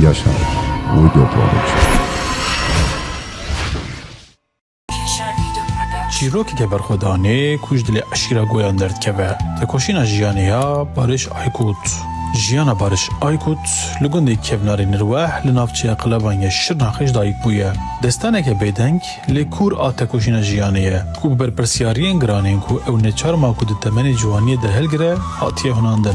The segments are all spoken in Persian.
Yaşar Video Production. چیروکی که برخودانه کش دل عشیره گویان درد که به تکوشینا جیانیا بارش آیکوت جیانا بارش آیکوت لگونده کفناری نروح لنافچه اقلبان یه شرناخش دایک بویه دستانه که بیدنگ لکور آ تکوشینا جیانیه کو برپرسیارین گرانین کو او نچار ما کو دتمن جوانی ده هلگره آتیه هناندن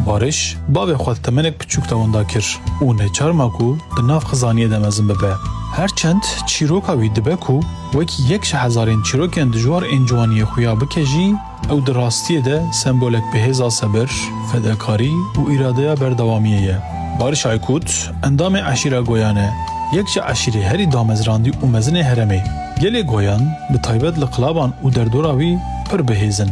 بارش باب خود تمنک پچوک تاوندا کر او نچار ما کو دناف خزانیه دمزن ببه هرچند چیروکا وی دبه کو وکی 1000 چیروکن دجوار انجوانی خویا بکجی او دراستی ده سمبولک به هزا صبر، فداکاری و اراده بردوامیه. بارش آیکوت اندام عشیره گویانه یک عشیره هری دامزراندی و مزن هرمه گل گویان به تایبت لقلابان و دردوراوی پر بهیزن.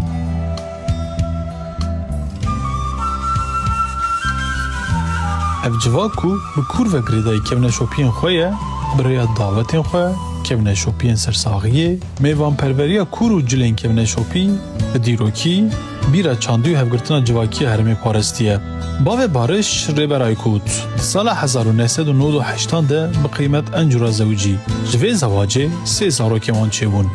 اف جواکو به کور و گریدای کمن شوپین خویه برای دعوتین خواه کمن شوپین سرساغیه میوان پروریا کور و جلین کمن شوپی به دیروکی بیره چاندوی هفگرتنا جواکی هرمی پارستیه باو بارش ریبر آیکوت سال 1998 ده به قیمت انجورا زوجی جوی زواجه 3000 کمان چه بون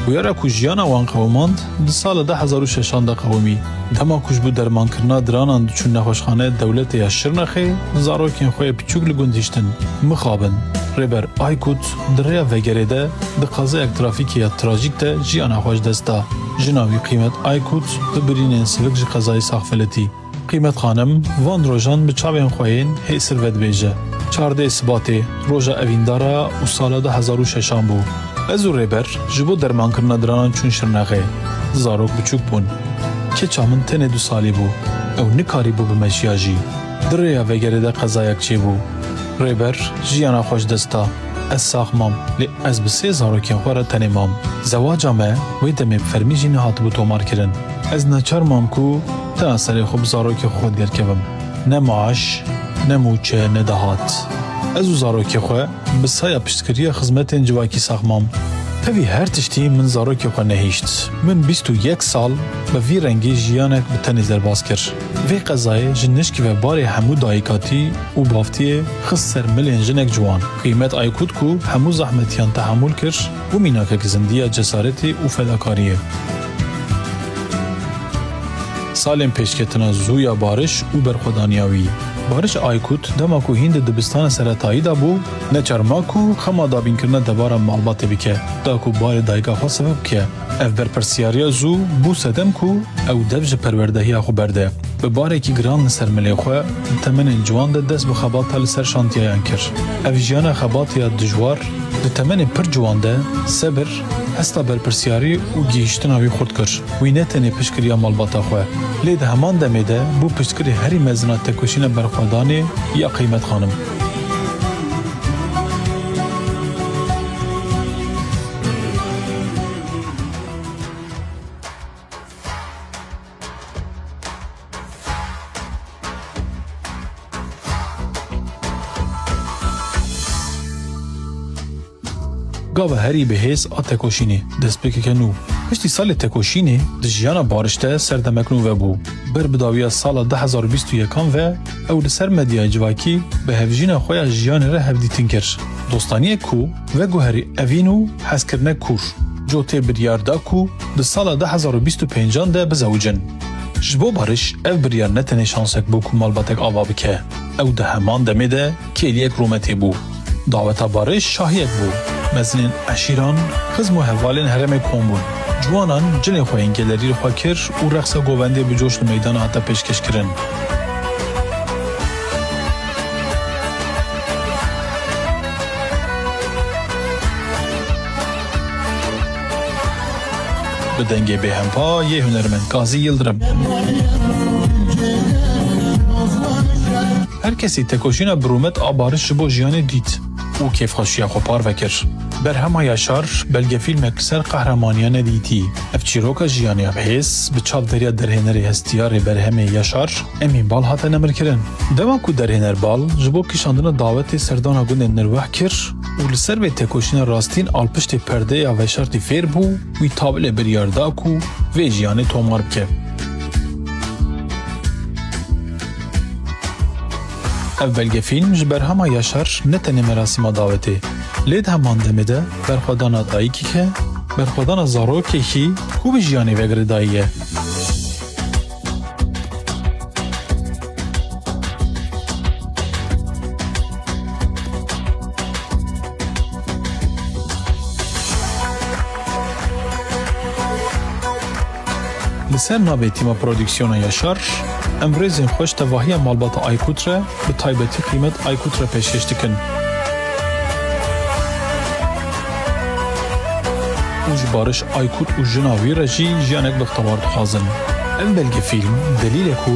ویارا کجیانا وان قوماند ده سال 2006 ده قومی دما کج بود درمان کرنا درانان چون نخوشخانه دولت یا شرنخه زاروکین خوی پیچوک لگوندیشتن مخابن ریبر آیکوت دریا وگره ده قضا یک ترافیکی یا تراژیک ده جیانا خوش دستا جناوی قیمت آیکوت ببرین سلک جی قضای ساخفلتی قیمت خانم وان روژان به چاوین خوین هی سروت بیجه 14 سباته روژا اویندارا و سال 2006 بو ازو ریبر جبو درمان کرنا درانان چون شرنخه زاروک بچوک بون که چامن تنه 2 سالی بو او نکاری بو بمشیاجی دریا وگره ده قضایک چی بو ریبر جیانا خوش دستا از ساخمام لی از بسه زاروکین خوره تنیمام زواجا ما وی دمی فرمی جی نهات بو تومار کرن از نچار مام کو تا اثر خوب زاروکی خود گرکبم نه معاش نه موچه نه دهات ازو زاروکی خواه بسایا پشتکریه خزمتین جواکی ساخمام تاوی هر تشتی من زاروکی خواه نهیشت من 21 سال به وی رنگی جیانک به تنی زرباز کر وی قضای جنشکی و بار همو دایکاتی و بافتی خس سر ملین جنک جوان قیمت آیکود کو همو زحمتیان تحمل کر و میناکه کزندیه جسارتی و فداکاریه سالم پیشکتنا زویا بارش و برخودانیاوی بارش آیکوت دماکو هند دبستان سرطایی دا بو نچرماکو خما دابین کرنا دبارا معلومات بکه داکو بار دایگا خوا سبب که اف برپرسیاریا زو بو سدم کو او دبج پروردهی آخو برده به باره کی گران نسر ملی خواه تمن جوان ده دست بخبات هل سر شانتیایان کر اف جیان خبات یا دجوار ده تمن پر جوان ده صبر هستا برپرسیاری و گیشتن آوی خورد کر وی نتنی پشکریا مالباتا خواه لید همان دمه ده بو پشکری هری مزنات تکوشین برخوادانی یا قیمت خانم گاوه هری به حیث آ تکوشینی دست بکی کنو پشتی سال تکوشینی دجیانا بارشته سردمکنو و بو بر بداویا سال 2021 و او لسر مدیای جواکی به هفجین خویا جیان را هفدیتین کر دوستانی کو و گوهری اوینو حس کرنه کور جوته بریاردا کو ده سال 2025 ده بزوجن جبو بارش او بریار نتنه شانسک بو کو مالباتک آوا بکه او ده همان دمه ده کلیک رومتی بو دعوتا بارش شاهیک بو مثلا عشیران خزم و حوالین هرم کامبون جوانان جن خوین گلری خوا کر و رقص گوونده به جوش میدان حتی پیشکش کرن به دنگه به همپا یه هنرمند قاضی یلدرم هر کسی تکوشینا برومت آبارش بو جیان دید او کیف خوشیا خوپار وکر بر همه یاشار بلگه فیلم اکسر قهرمانیان دیتی افچیروکا جیانی بحیث به چاپ دریا درهنری هستیاری بر همه یاشار امین بال هاته نمر کرن دما کو درهنر بال جبو کشاندن دعوت سردان گوند نروح کر و لسر به تکوشین راستین آلپشت پرده یا وشارتی فیر بو وی تابل بریاردا کو و جیانی تومار بکه Ev belgefîlm ji berhema Yaşar ne tenê merasîma davetê, lê di heman demê de berxwedana dayîkek e, berxwedana zarokekî ku bi jiyanê vegirêdayî ye. Li ser navê tîma prodüksiyona Yaşar, em rêzên xweş tevahiya malbata Aykut re bi taybetî qîmet Aykut re pêşkêş dikin. û ji bariş Aykut û jina wî re jî jiyanek bixtewar dixwazin. Ev belgefîlm delîl e ku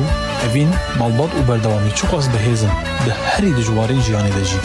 evîn malbat û berdewamî çi qas bihêzin di herî dijwarên jiyanê de jî.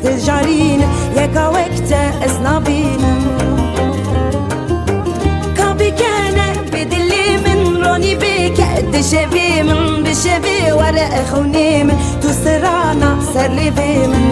استجارين يكا وقتا اسنابينم كابي كان بدلي من روني بك دشبي من بشبي ورا اخوني من تو سرانا سر لي من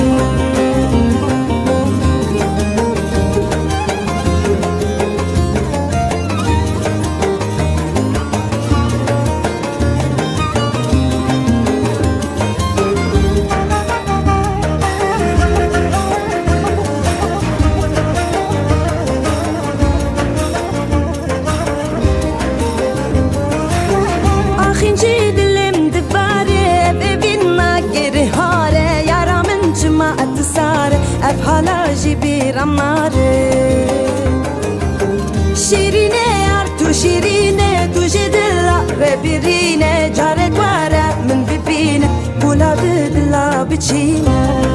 شیرینه یار تو شیرینه تو جدلا ربیرینه جارت واره من ببینه بولا بدلا بچینه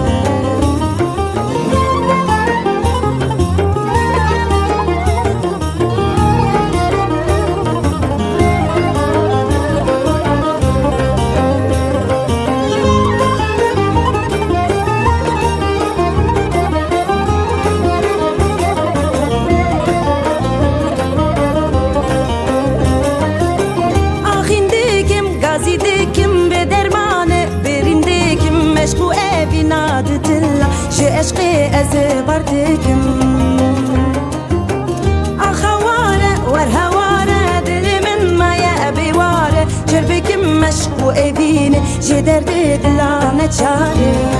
عشقي أزبرتكم أخوارة ورهوارة دلي من ما يأبي وارة جربكم مشكو أبيني جدر دلانا تشاري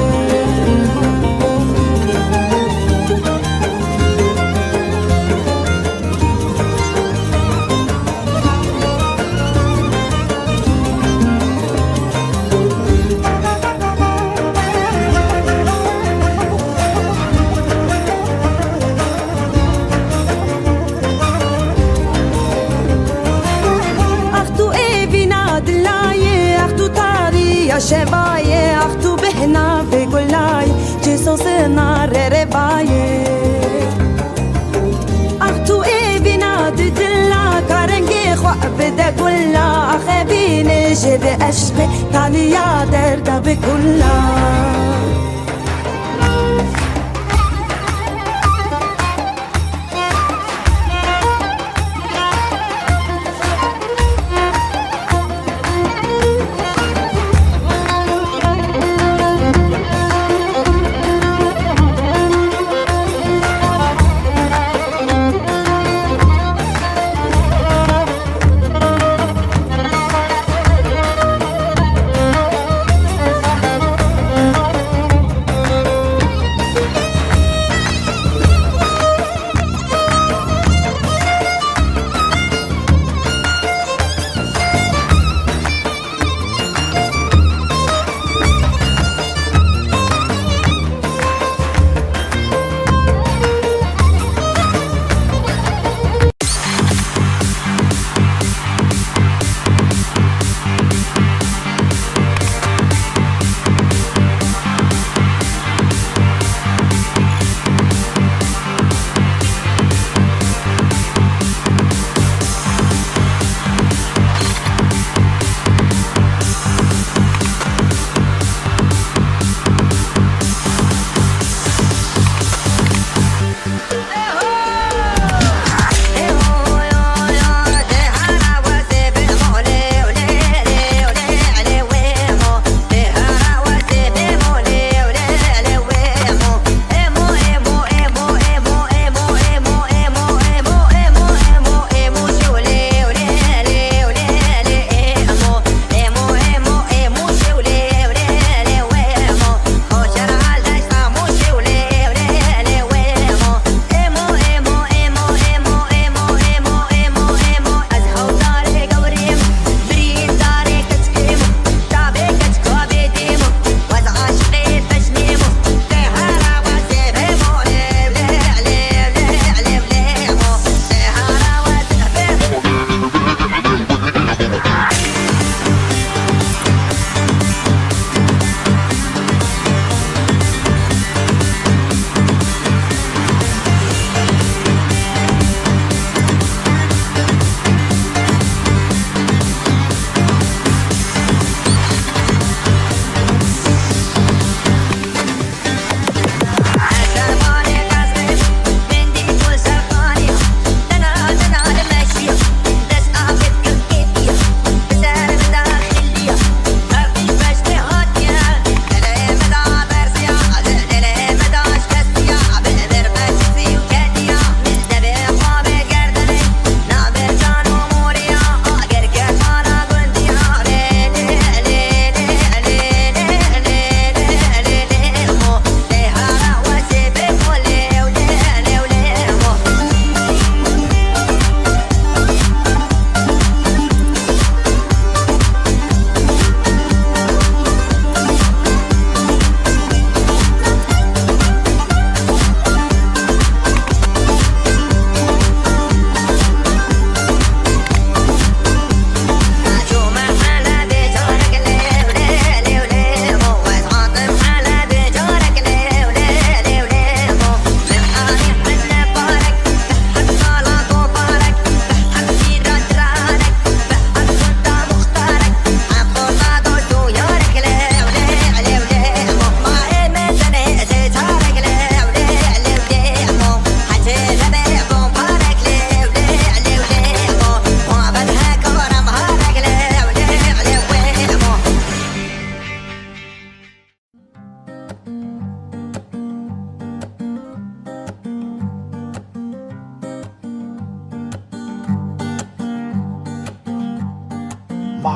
شبايه اختو بهنا بقولاي جسو سنار ربايه اختو اي بنا ددلا كارنجي خو بدا كلا اخبيني جد اشقي تالي يا دردا بكلا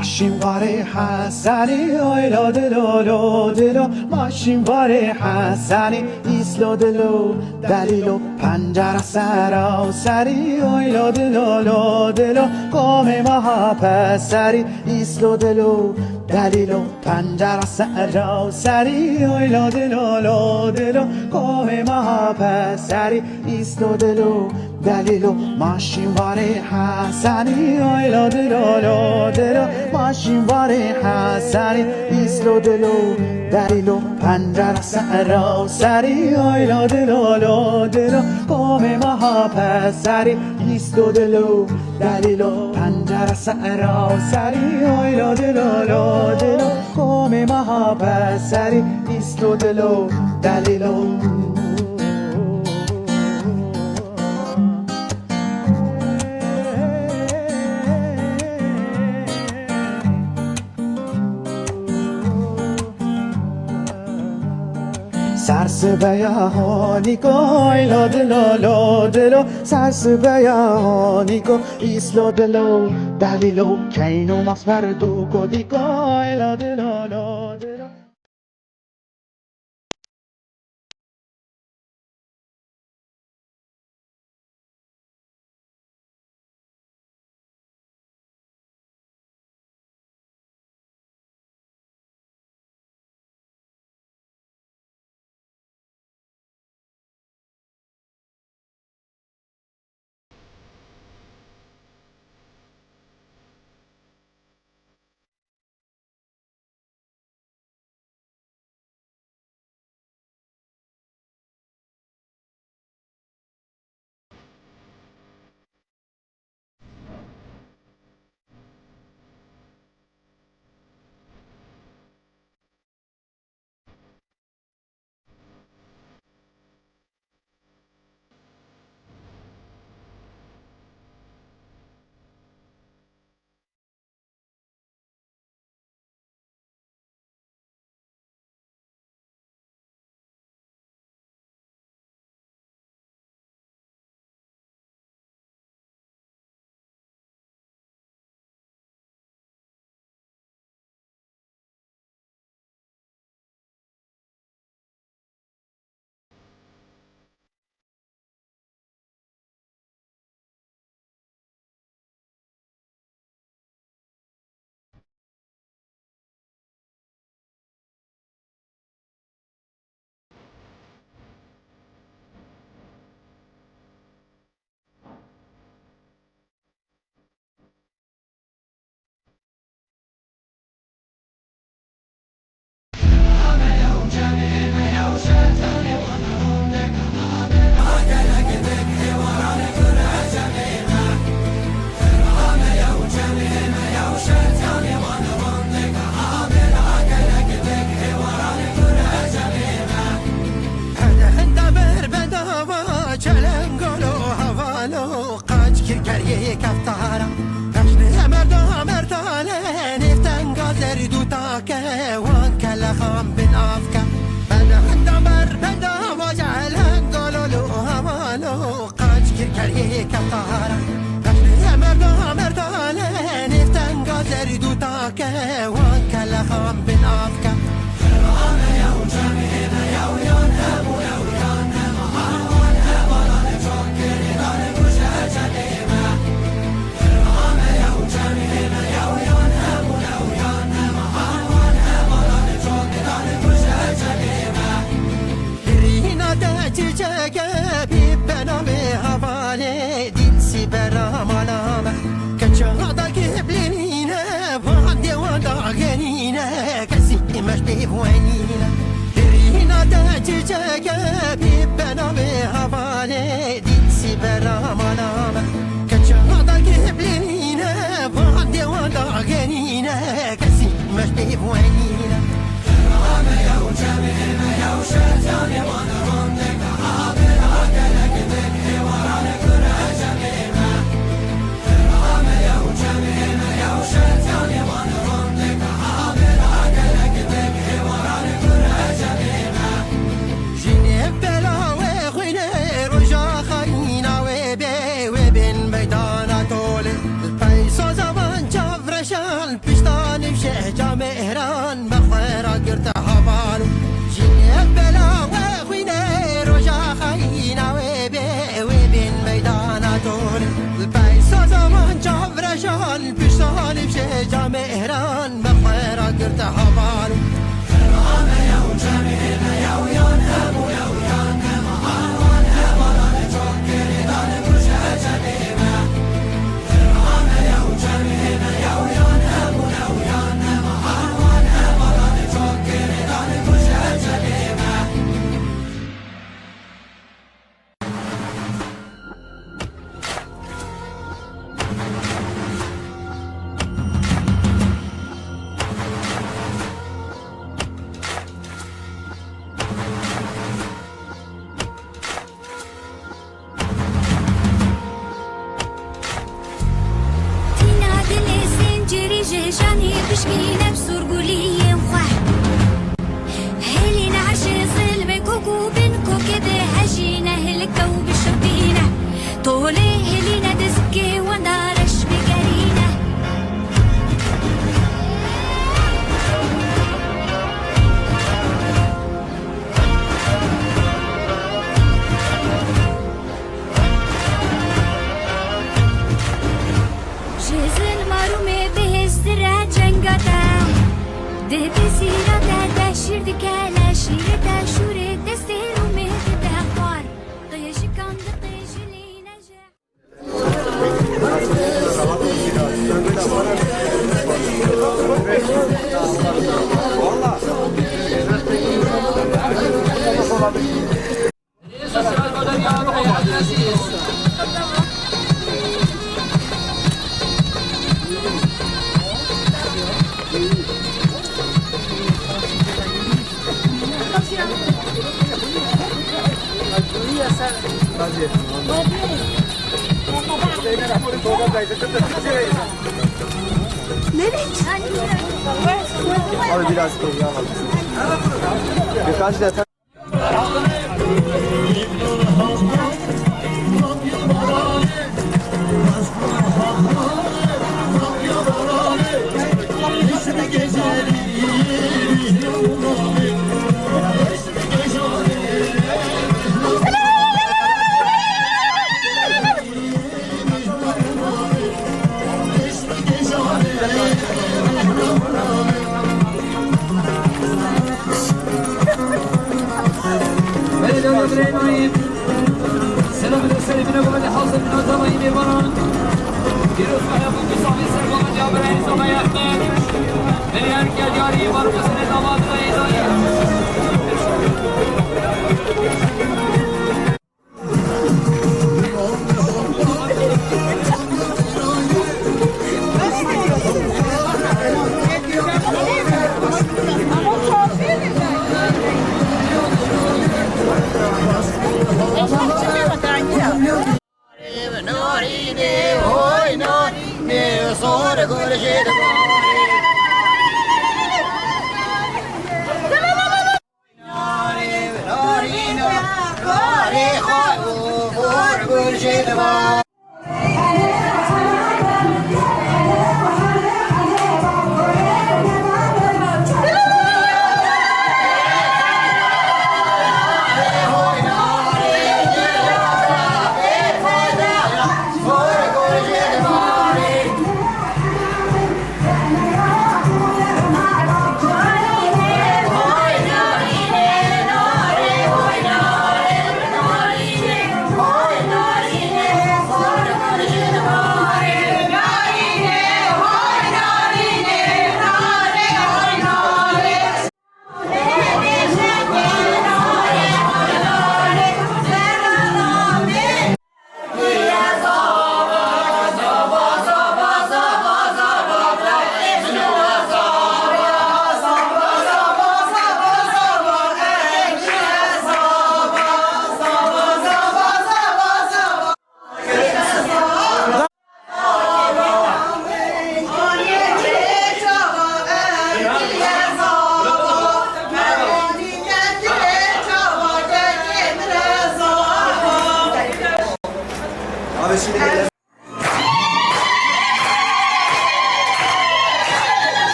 ماشین واره حسنی آیلا دلو دلو ماشین واره حسنی ایسلو دلو دلیلو پنجره سرا سری آیلا دلو دلو قوم مها پسری ایسلو دلو دلیلو پنجره سرا سری آیلا دلو دلو قوم مها پسری ایسلو دلو دلیلو ماشین واره حسنی آیلا دلو ماشین واره حسنی ایسلو دلو دلیلو پنجره سرا سری آیلا دلو قوم مها پسری ایسلو دلو دلیلو پنجره سرا سری آیلا دلو قوم مها پسری ایسلو دلو دلیلو سرس بیاهانی کو ایلا دلو سرس بیاهانی کو ایسلو دلو دلیلو کینو مصبر دو کو دیکو ایلا دلو Pista همان جاني بشكي نفس رجولي مخح هلين عشي ظلم كوكو بينكو كده هجينا هلكة وبشوتينا طولي هلينا دزكي ونارش بجرينا جزن مارومي بهزدرا جنگاتا ده بزیرا ده شیر دکالا شیر ده شوره دسته رو مهد ده خوار قیشی کند قیشی لی نجا Abi biraz koyuyor ama. Birkaç detay. سلام الرسالة من أبو حاصل من أزامي بيبران يروس محيطون بصحبي سرقوم جابر عيسى ما يحمد من يركي جاري مرقس نظامات رئيسية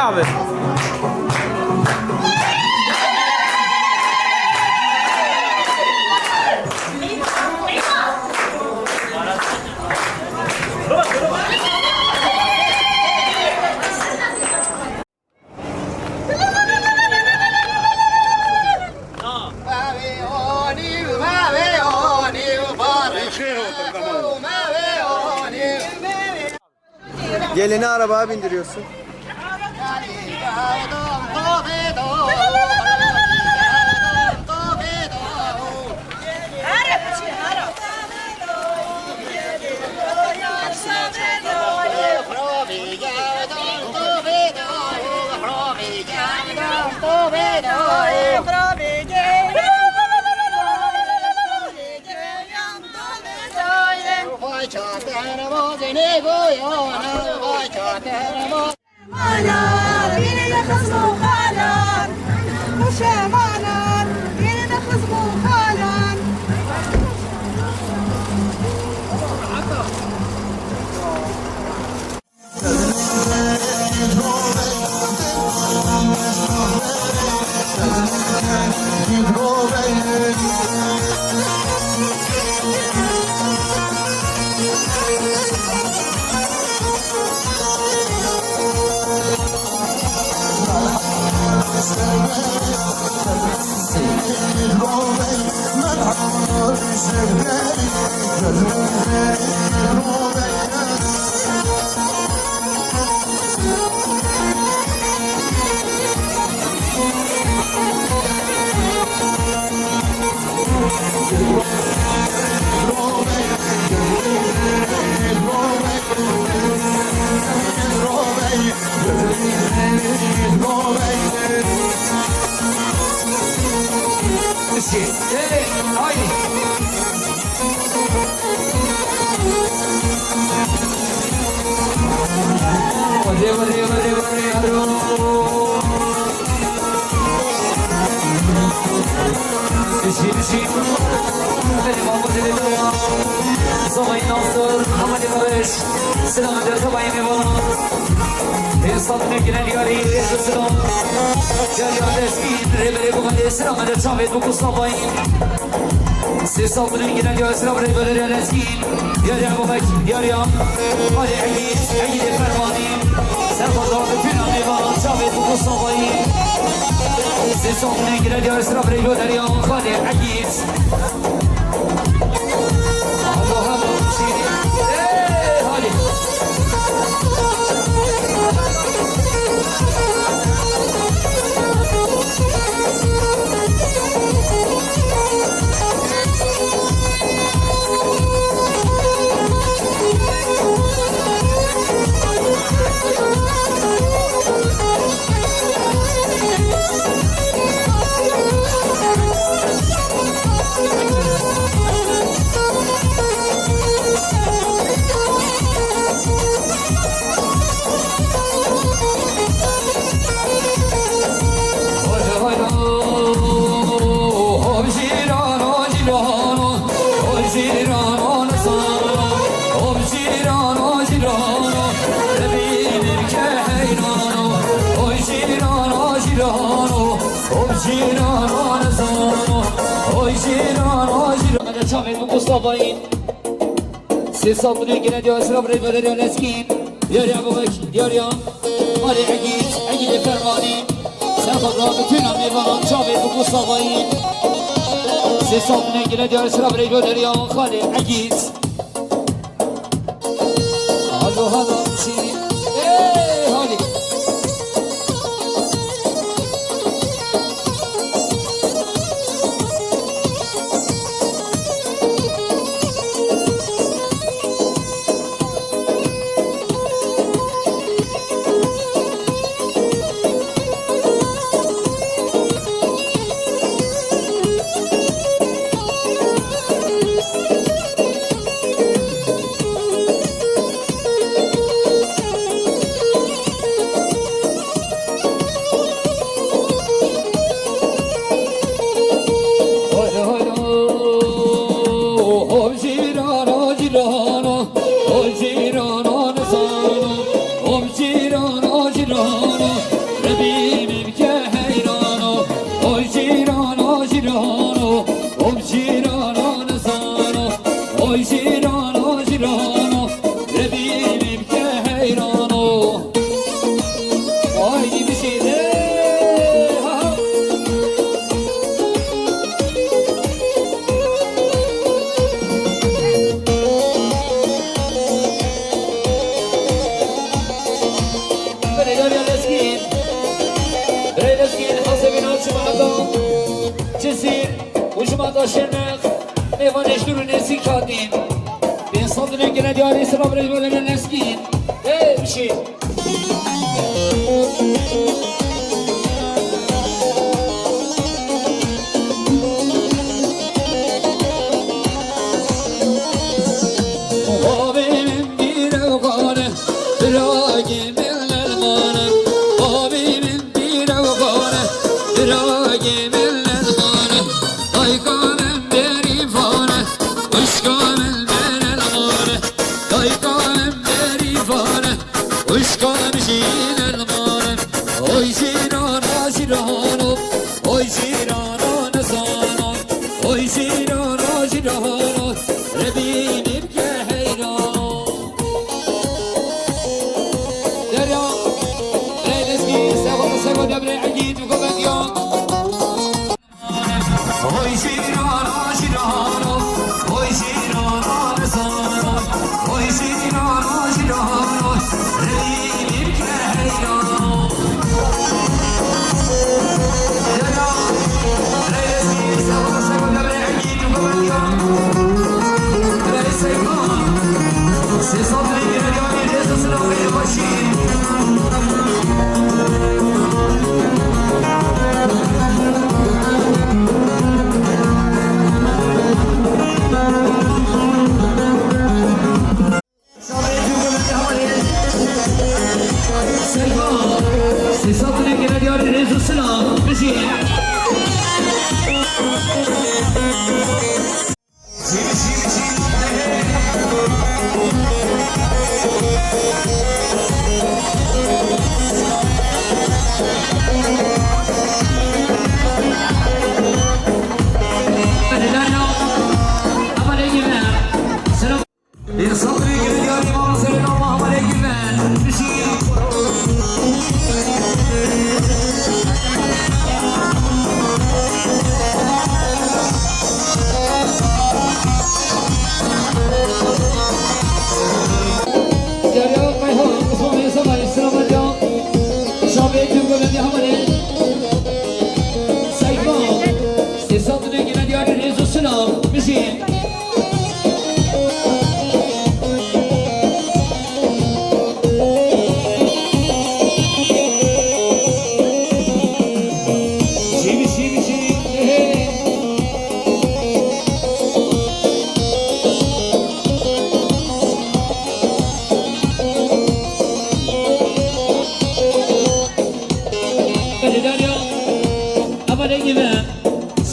abi. Gelini arabaya bindiriyorsun. مانار يلي خصمو خالان مش مانار يلي خصمو خالان سلام در طبعی میبانم حساب نگیرن یاری رزو سلام یاری آدرسکین ریبری بگنده سلام در چاوید بکو صابایی سی صاب نگیرن یاری سلام ریبری آدرسکین یاری عبابک یاری هم آلی عید فرمانی سلام دار بتونم میبانم چاوید بکو صابایی سی صاب نگیرن یاری سلام ریبری آدرسکین سی صاب نگیرن یا اسراب ریبری آدرسکین یاری عبابک یاری هم آلی عید فرمانی سلام را بتونم میبانم چاوید بکو صابایی سی صاب نگیرن یا اسراب ریبری خالی عید هلو چی هالی مادا شنخ میوانش دور نسی کادیم به انسان دونه گره دیاری سلام رای بوله نسکین بشین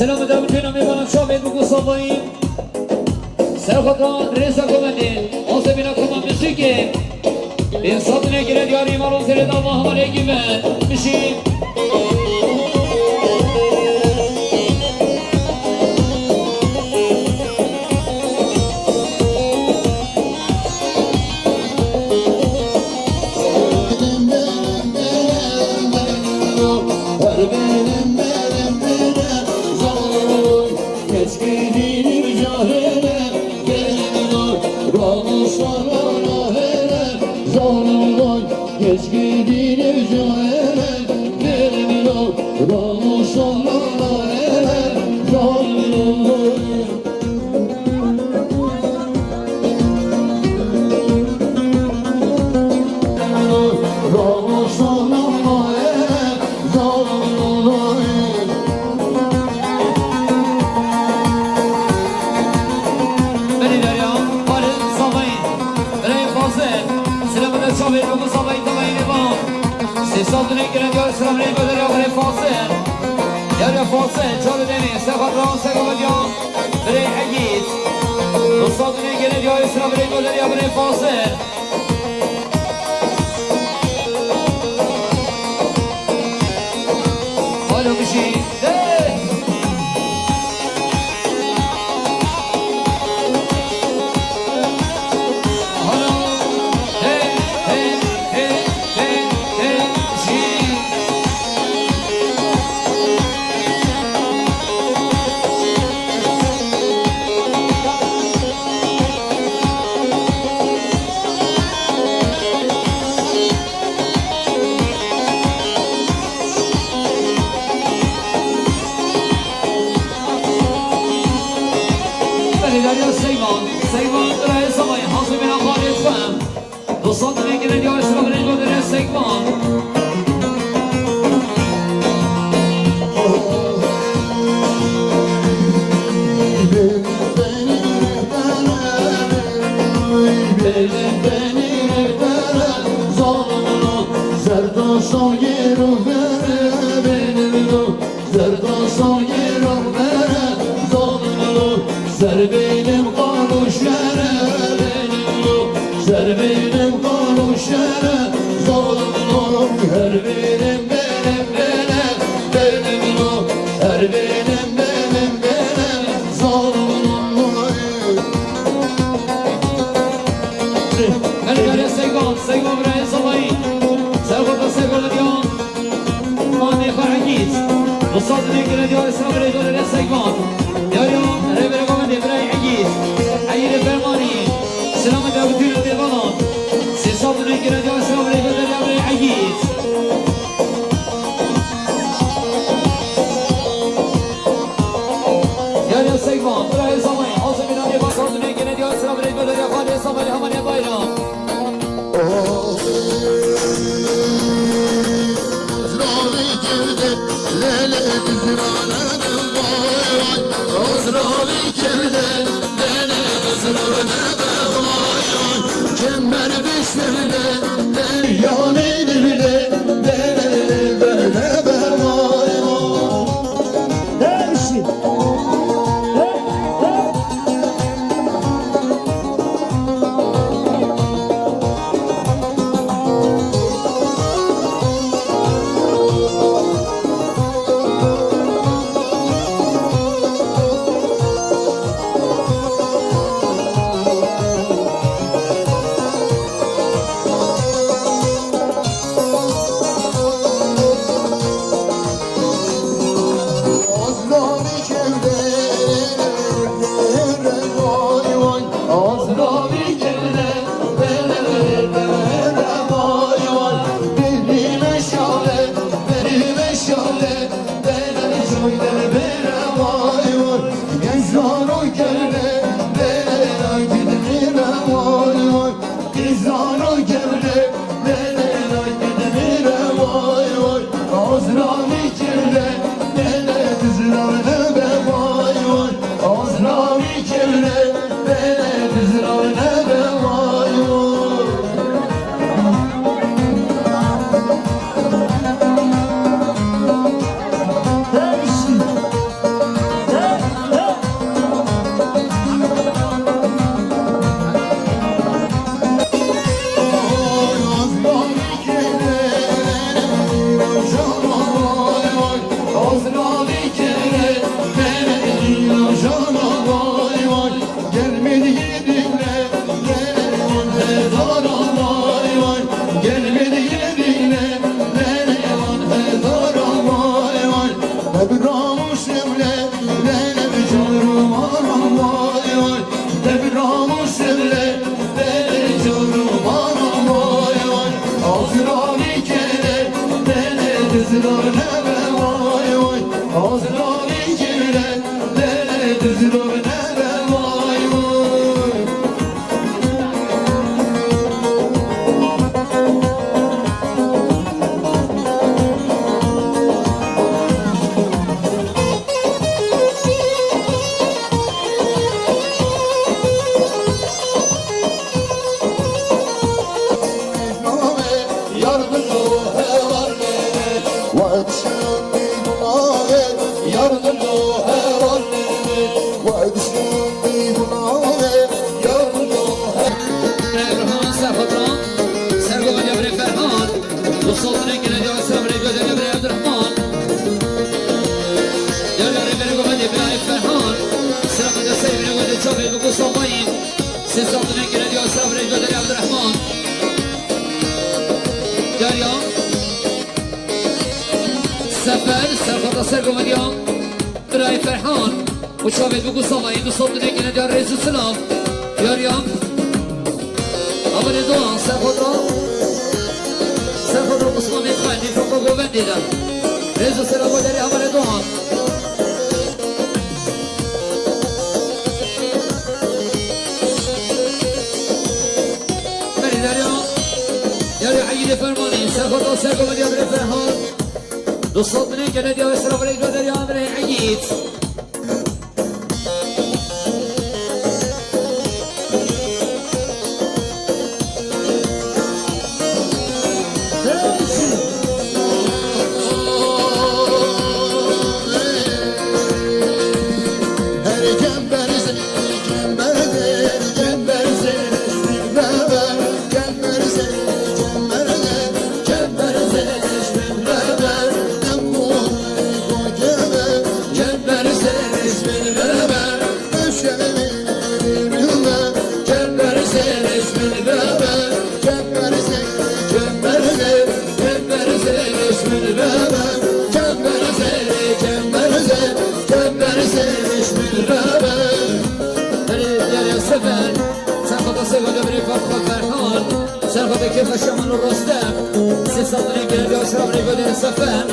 سلام دارم جناب میبانم شامل بگو صافایی سر خود را رزا گمنده آسه بینا کمان موسیقی انسان نگیره دیاری مارون زیر دام محمد اگیمن بشیم دیگه ندیار سلام ریگو در سگمان Benim konuşlara Ser benim konuşlara Zorlum her benim Her benim Zorlum Herkese سيقوم برای صبایی سرخوطا سيقوم اليوم ماني خرعجيز وصاد ذيك اليوم اسلام برای دولار سيقوم اليوم ريبرا قومدي برای عجيز عير فرماني سلام داودين الديوانات سيصاد ذيك اليوم اسلام برای دولار برای عجيز اليوم سيقوم برای صبایی حاصل من هذه بصاد ذيك اليوم اسلام برای دولار خالي صبالي هماني بايرام سرگم اليوم برای فرحان و شاید بگو سامایی دو صوت نگینه در رئیس السلام یاریم اول دوان سر خود را قسمان خیلی فقط گوبند دیدن رئیس السلام و داری اول دوان بری دریا گیده فرمانی سرخواد و سرگو بدیا بره فرهان دوستات منه که ندیا و سرا بره گو دریا بره عگید سرخواد کیف شمان و رستم 3 سال نگیره دیا شراب ریگو در سفر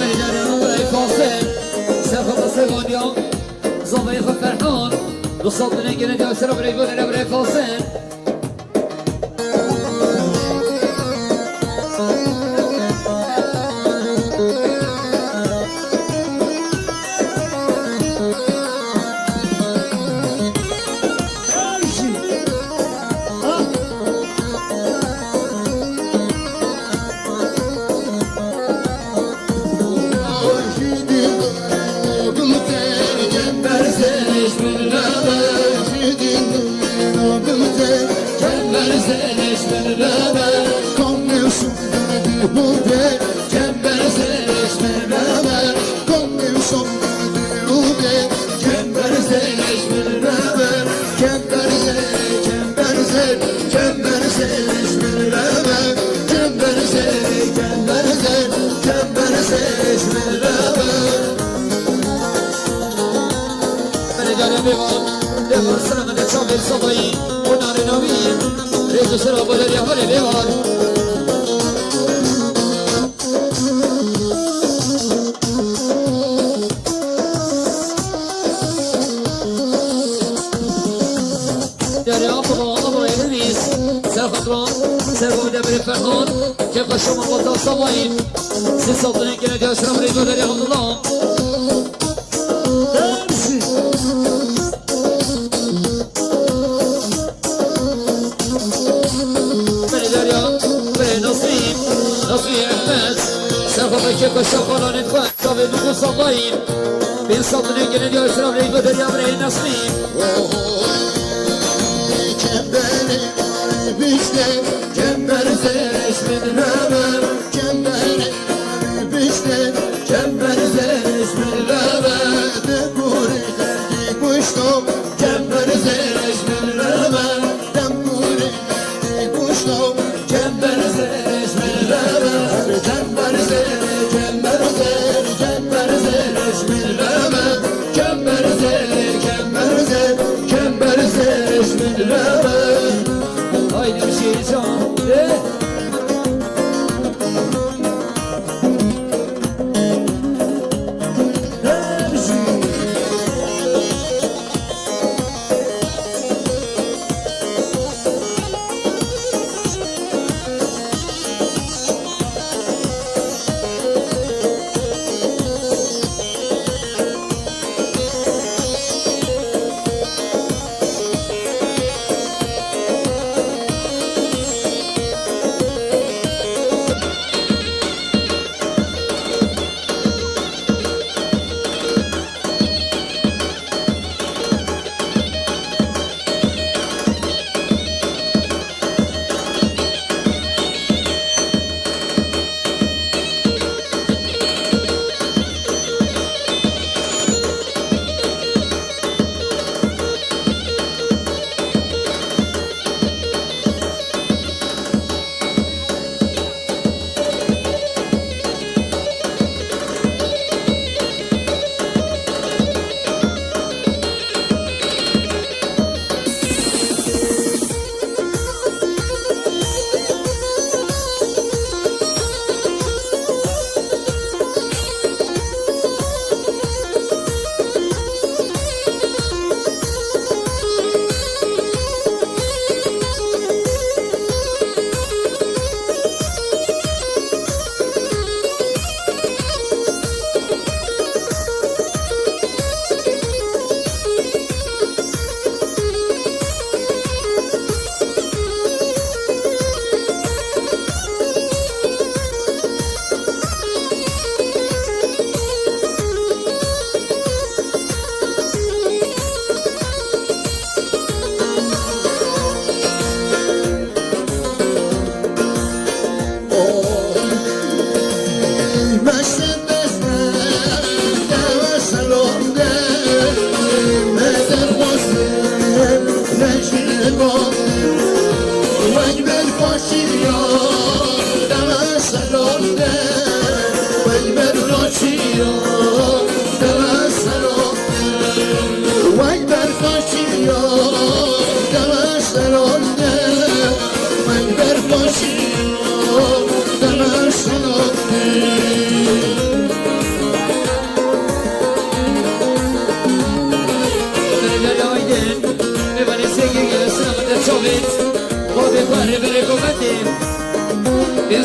منی در ایران برای کاسم سرخواد سگانیا زامه خود فرحان 2 سال نگیره دیا شراب ریگو در برای کاسم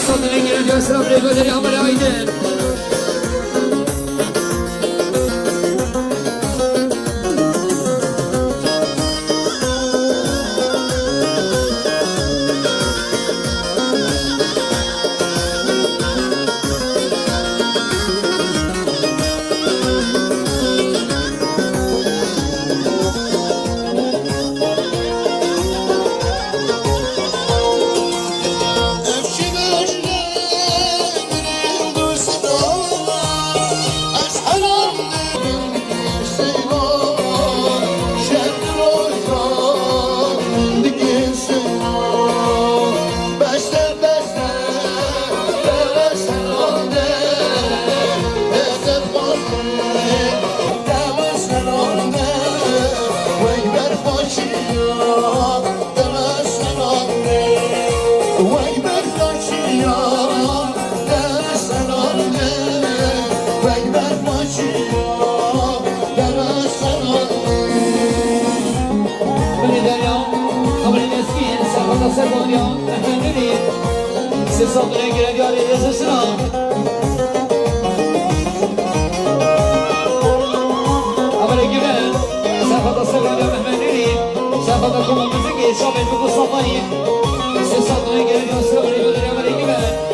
صدر گیر جسر ابری بدری عمل عیدن صدر گیر جاری رزسنا عمل گیرن سفت سلام مهمنی سفت کم موسیقی شامل بگو صفایی صدر گیر جاری سفری بدری عمل گیرن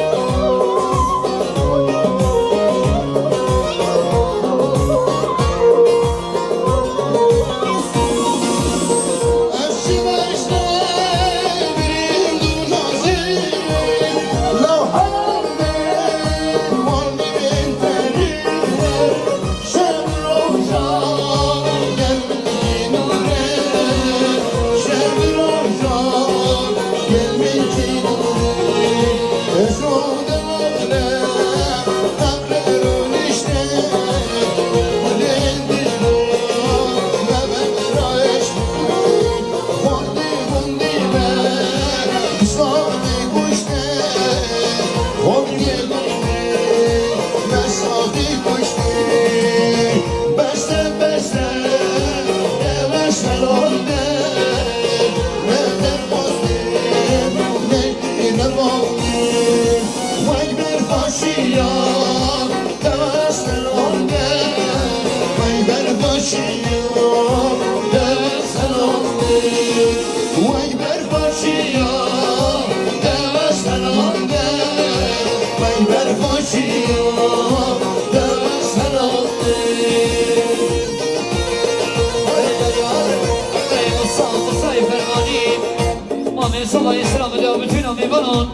صدای اسلام جا بتوینا میبانن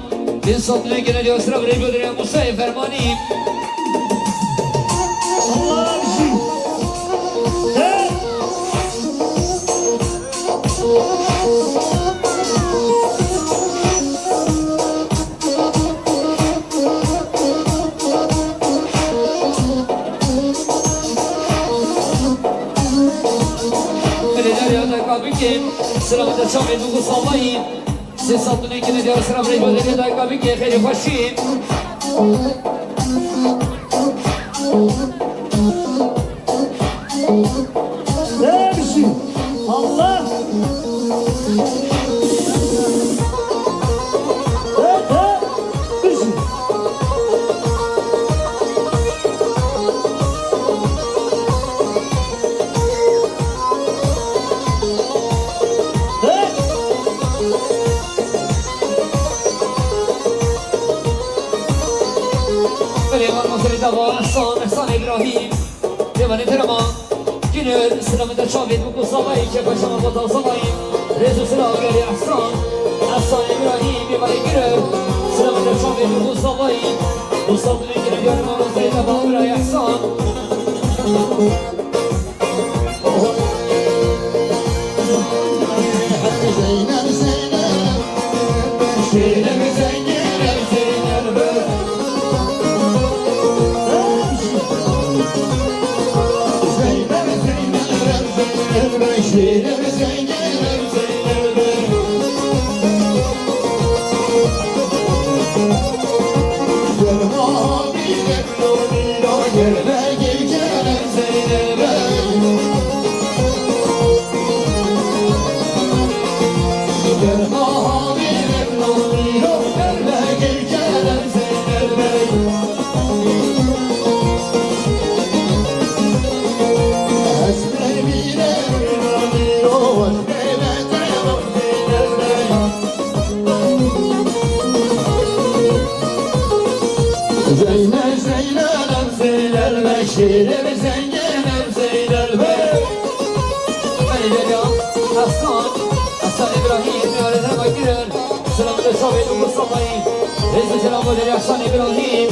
این صدر گیر جا اسلام ری بدری موسیقی فرمانی سلامت شامل بگو صابایی سه ساعتونه که ندیار سرم ری بدری دایگا بگه خیلی خوشی Hepsi Allah hepsi احسان ابراهیم دیوانی ترما گینر سلامت شاوید بکو صابایی که باشم بطا صابایی رزو سلام گری احسان ابراهیم دیوانی گینر سلامت شاوید بکو صابایی مصطفی گینر یار ما مزید با برای احسان Gel Hasan İbrahim Yârına bakırır Selamı da şahit Mustafa'yı Rezil selamı da Hasan İbrahim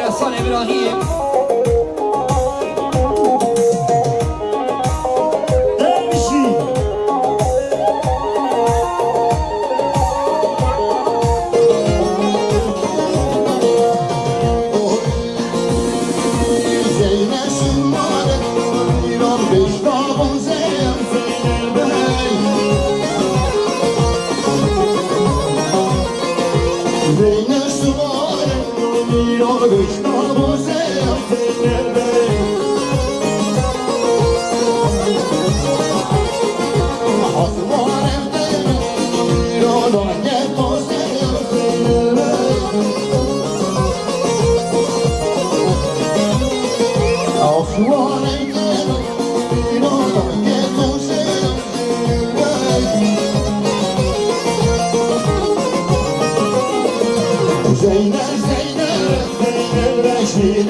Hasan İbrahim Dervişi.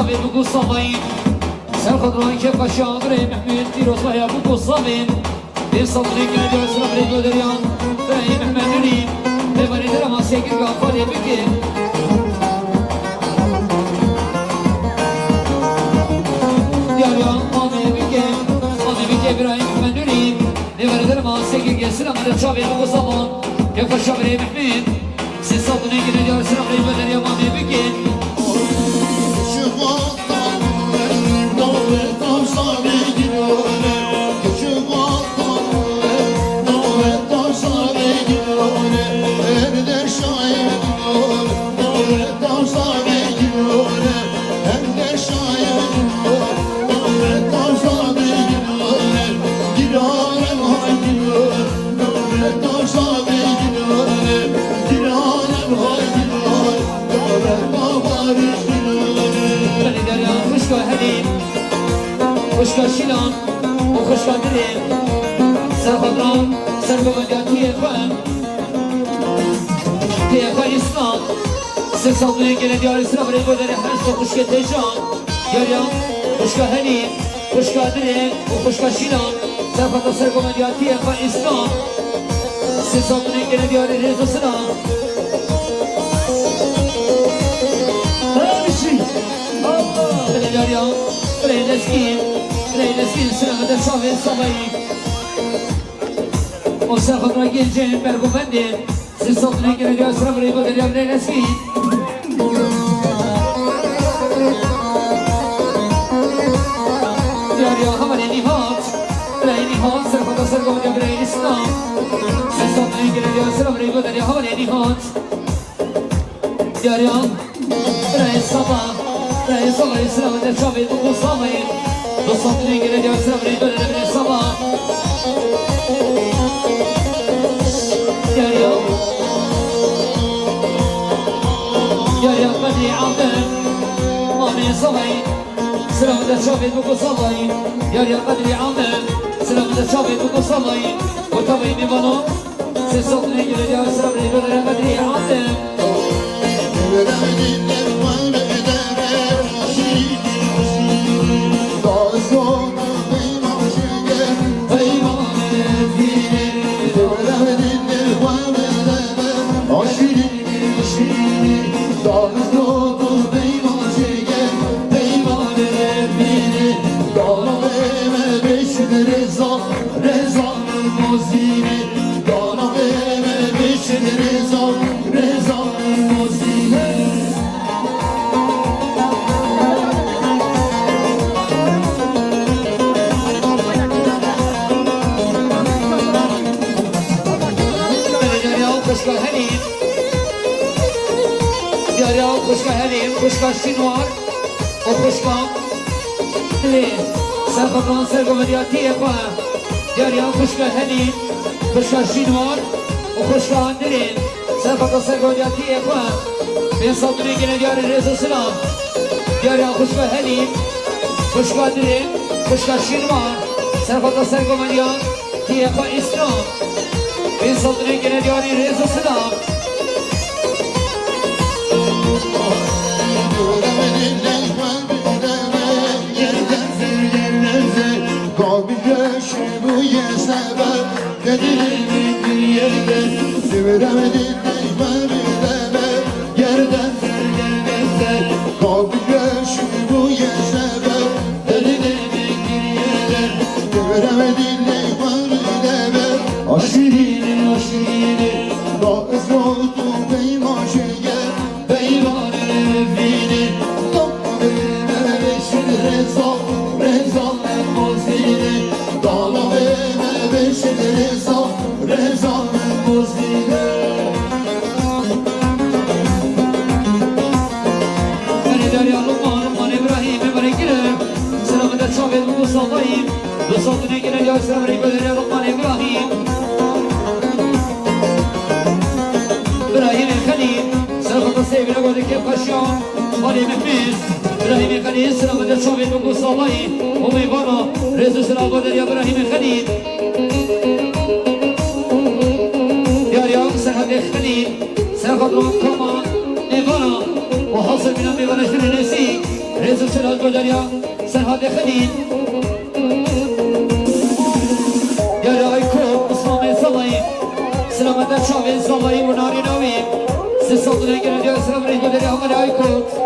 صابر بقول صابين سر خضران كيف شاطر محمد فيروز ويا بقول صابين بين صابري كنا جالس نبرد ودريان براي محمد نريد ببني درما سيكر قافالي بكي براي محمد نريد ببني درما سيكر قاسنا من الشابي بقول صابون كيف شابري محمد سي صابري كنا جالس نبرد ودريان مامي بكي خوشگاه شیلان و خوشگاه دلیم سر خودران سر بگنجا تیه خواهم تیه خواه اسلام سر سالونه گره دیار اسلام برای بودن هشت و خوشگاه تیجان یاریم خوشگاه هلیم خوشگاه دلیم و خوشگاه شیلان سر خودران سر بگنجا تیه خواه اسلام سر سالونه گره دیار رز و سلام همشی Allah بله یاریم بله نسکیم Leylesin sınavında şahı sabayı O sahadra geleceğin bergumendi Siz satına geleceğiz sınavını bakacağım leylesin Yar ya havale nihat Ley nihat sahada sargımayacağım leylesin Siz satına geleceğiz sınavını bakacağım havale nihat Yar ya Ley sabah Ley sabah sınavında şahı bu sabayı بصوت نجري جالس نبري بدنا من الصباح يا رياض بدري عظم مامي صبي سلام ده شافي بكو صبي يا رياض بدري عظم سلام ده شافي بكو صبي وتبي ببنو سصوت نجري جالس نبري بدنا بدري عظم خوشگاه شینوار و خوشگاه لی سرخطان سرگومدیاتی خواه یاریان خوشگاه هنی خوشگاه شینوار و خوشگاه اندرین سرخطان سرگومدیاتی خواه بین صدنی گنه دیار رزو سلام یاریان خوشگاه هنی خوشگاه اندرین خوشگاه شینوار سرخطان سرگومدیاتی خواه اسلام بین صدنی گنه دیار رزو سلام İbrahim Khalil sınavında şovin bu Mustafa'yı Umayvana Rezu sınavında İbrahim Khalil Yariyam Serhat Khalil Serhat Kaman Ivana وحصل من أمي ونشر النسي رزق سراد بدریا سرحد خدید یا رای کو اسلام سلایی سلامت شاوی سلایی و ناری نوی سیصد رنگ رجا سلام رنگ بدریا همه رای کو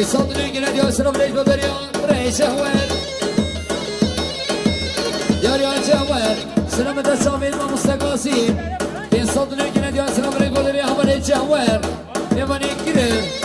صدر يقرأ يا سلام ليش بدريان رئيس أهوال يا ريان جوال سلام تسامين ومستقاسين في صدر يقرأ يا سلام ليش بدريان هم رئيس أهوال يمن يقرأ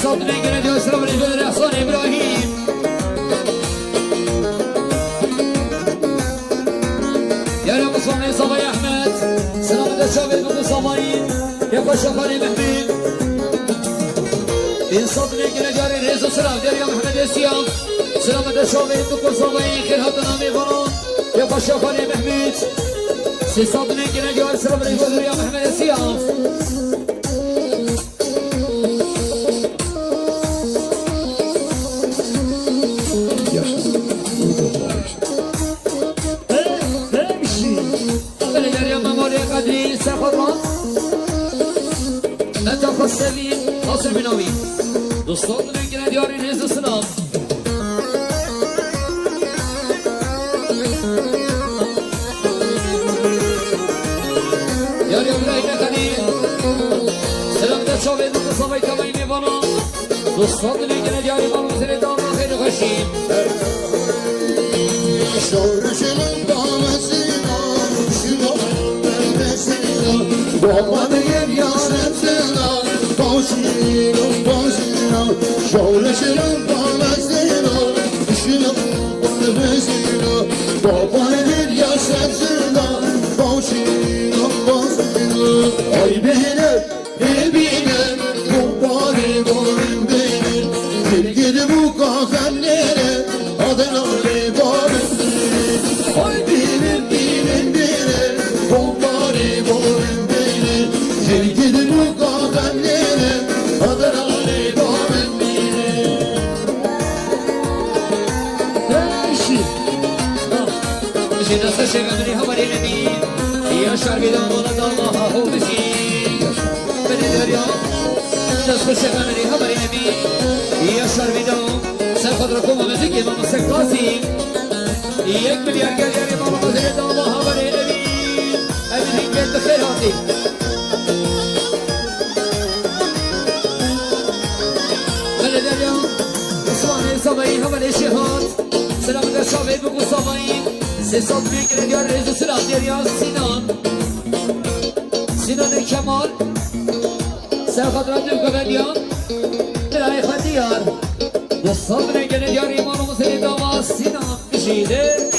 صوت نقرأ يا سلام ليش بدري حصان إبراهيم يا رب صلي صبي أحمد سلام تشافي بن صباين يا فشفاني محمد في صوت نقرأ جاري رئيس السلام جاري يا محمد السياف سلام تشافي بن صباين خير هاتنا ميفران يا فشفاني محمد في صوت نقرأ جاري سلام ليش بدري يا محمد السياف السليم ناصر بناوي دوستان من دياري نيز السلام ياري أبراهيم خليل سلام تشاوي دوست صبي كماي ميوانا دوستان من دياري مالو سنة داما خير خشيم شورشنم دامسينا شنو بسينا بابا دير ياسمسنا باشينا باشينا شورشنم دامسينا شنو بسينا بابا دير ياسمسنا باشينا باشينا ay benim benim kubbari boyun benim bir gidi bu kahvemlere adına libarım ay benim kubbari boyun benim bir gidi bu kahvemlere adına libarım جينا سشيغ من هبري نبي يا شعبي دامونا دامها هو بسي من الدريا نسخشيغ من هبري نبي يا شعبي دام سنخدركم مزيكي ماما سكاسي يكمل يرجع يا ماما مزيكي دامها هبري نبي أمين هنجل بخيراتي من الدريا اسمعني صبي هبري شهاد سلام الشعبي بقو صبي Sesat büyük rediyar rezu sıra derya Sinan Sinan Kemal Serhat Radyo Kavediyan Diray Hadiyar Dostal büyük rediyar imanımız edama Sinan Jide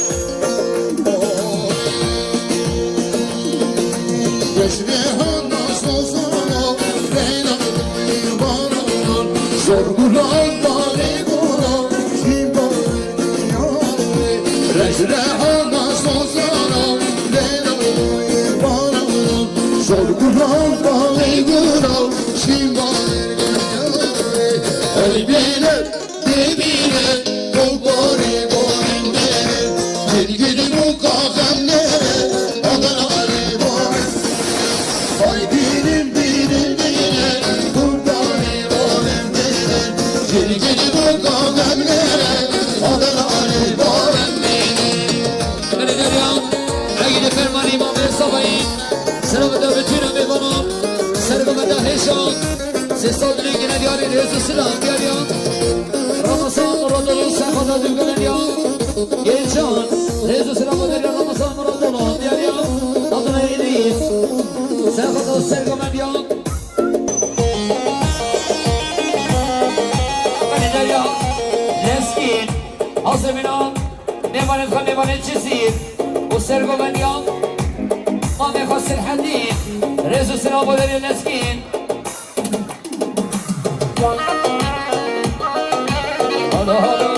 Yaşrehan nasıl sana Leyla bana Zor bulan Rehana sozana Leyla bana Sorgulan bağıygına Şimbalir gönlüme Elbine dibine Kulbari boğinde Dilgidi bu kahemlere Adana Ali boğinde Vay birim Kulbari boğinde Dilgidi bu kahemlere Adana Ali boğinde Belediyeyan, Agili Ferman İmam Sabah'ın Sınavında bütün ömürbanım Sarıgımında heşan Sesaldırı yine diyarı Rezu Sıram diyaryan Ramazan Muradolu Serfada Düğünelyan Gençan Rezu Sıram diyaryan Ramazan Muradolu diyaryan Adına eğdeyiz Serfada Sergümelyan Belediyeyan Leskin Hazırminan Nevanet kan nevanet çizir Bu Sergümelyan Mame Khasir Hadid Rezu Sıram diyaryan Leskin Halo halo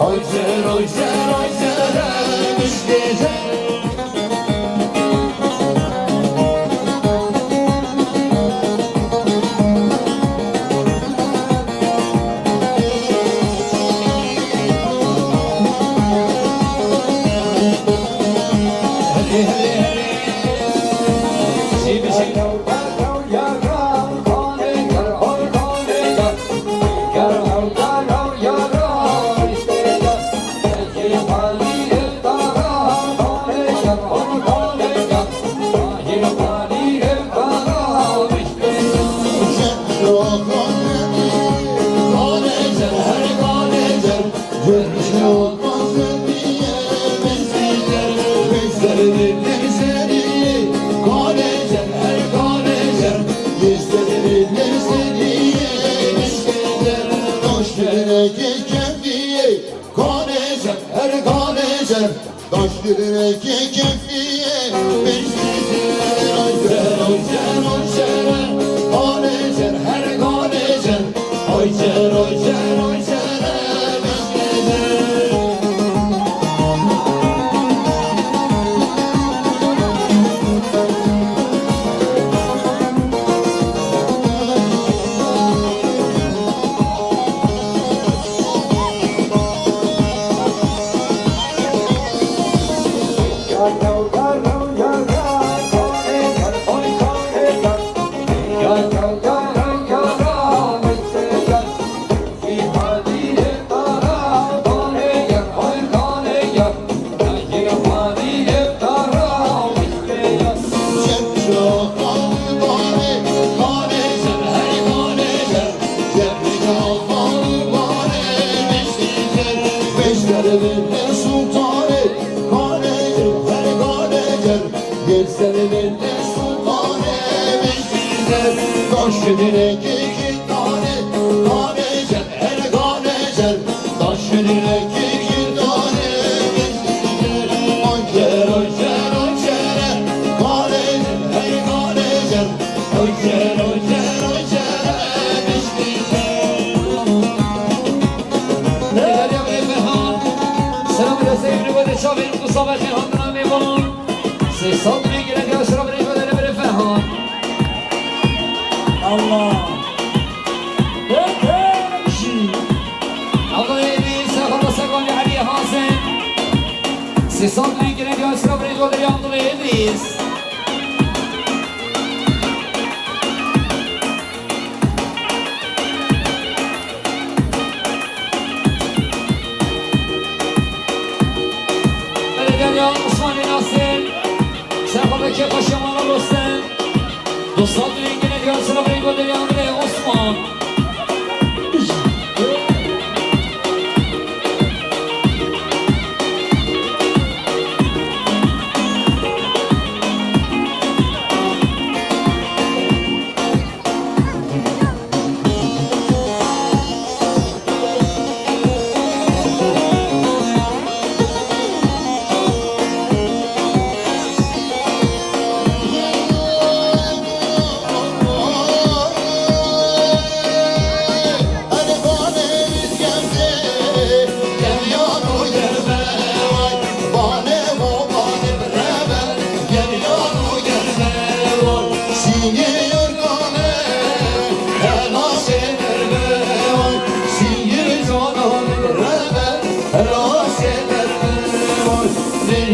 Oyzer oyzer oyzer Müşkiler Taş direki kefiye Beşlidir oyzer oyzer oyzer Ganezer her ganezer Oyzer oyzer oyzer Beşlidir Direk iki tane ganezer her ganezer Taş direk iki tane Oyzer oyzer oyzer Ganezer her ganezer Oyzer oyzer oyzer Değerli Emre Ferhan Selam ile sevgili ve şahirin kusabetin hakkına memnun Siz satmaya giren yaşlar Emre Ferhan Allah Allah evi sakala sakali Ali Hasan Sesat ligine yaşlar Brego yandılı eviz Belediye Osmanlı Nasır Sakala Kepaş Yaman'a Rostem Dostat ligine yaşlar Brego yandılı Osman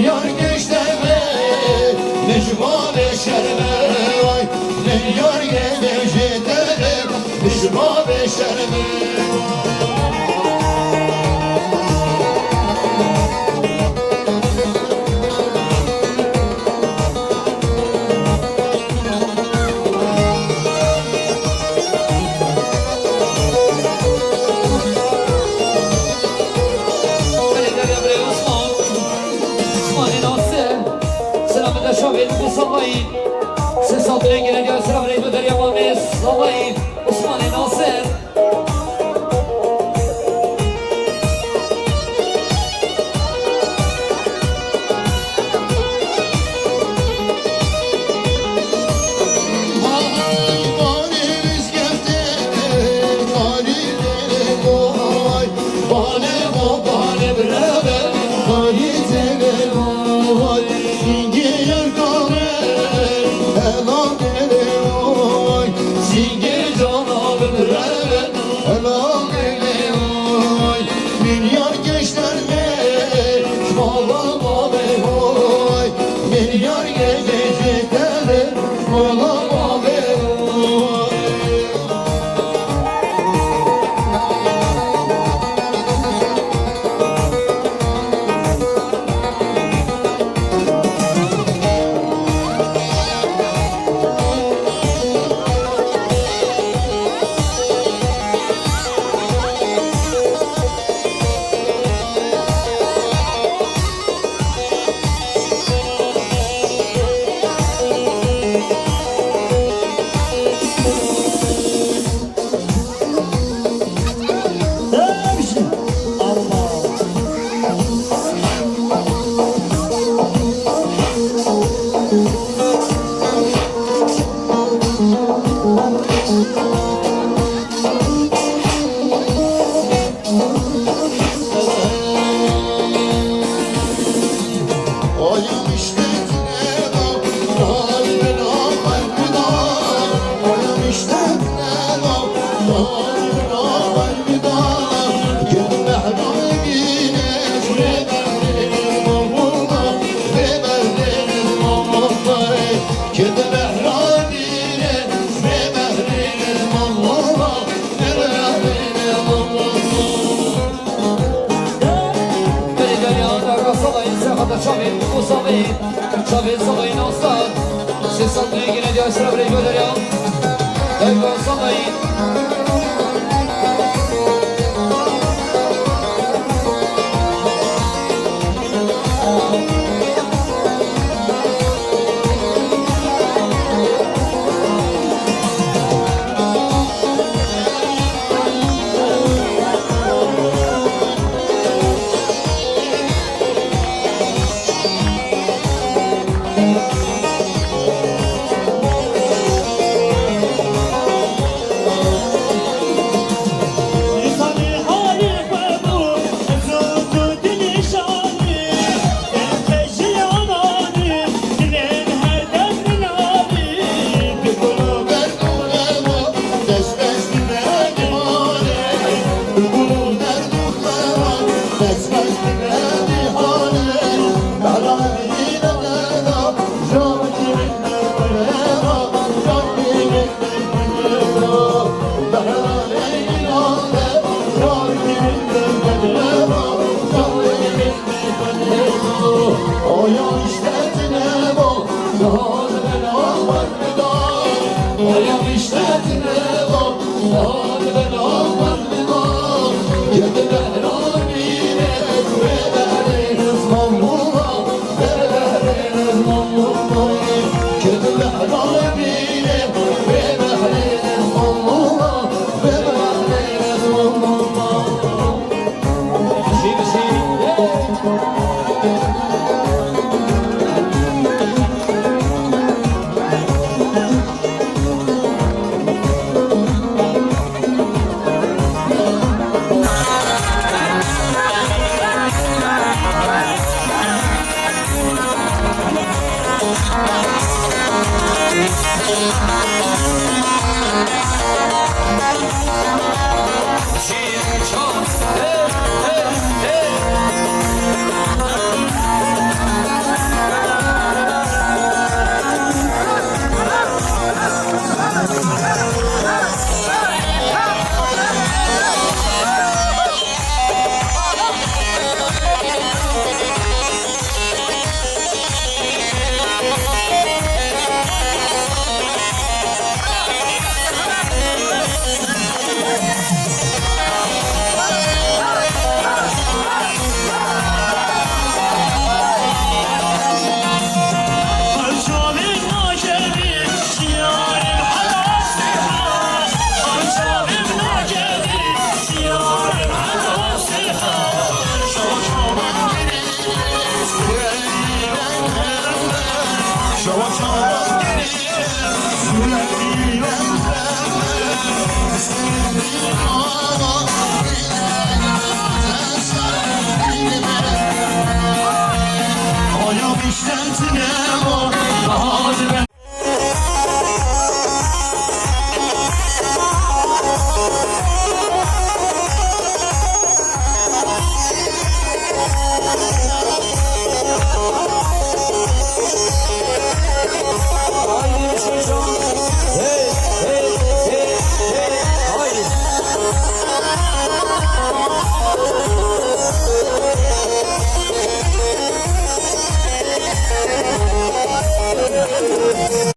Yar geçteme Necma beşerme vay Ne yar geleceğine Necma beşerme Sesat rengine göğsüne vreydu der yamanız Sallayın Osman-ı Nasır Bane Çavez salayın aslan Ses satmaya yine diyor sıra burayı böyle ya Dayıklar salayın Thank you.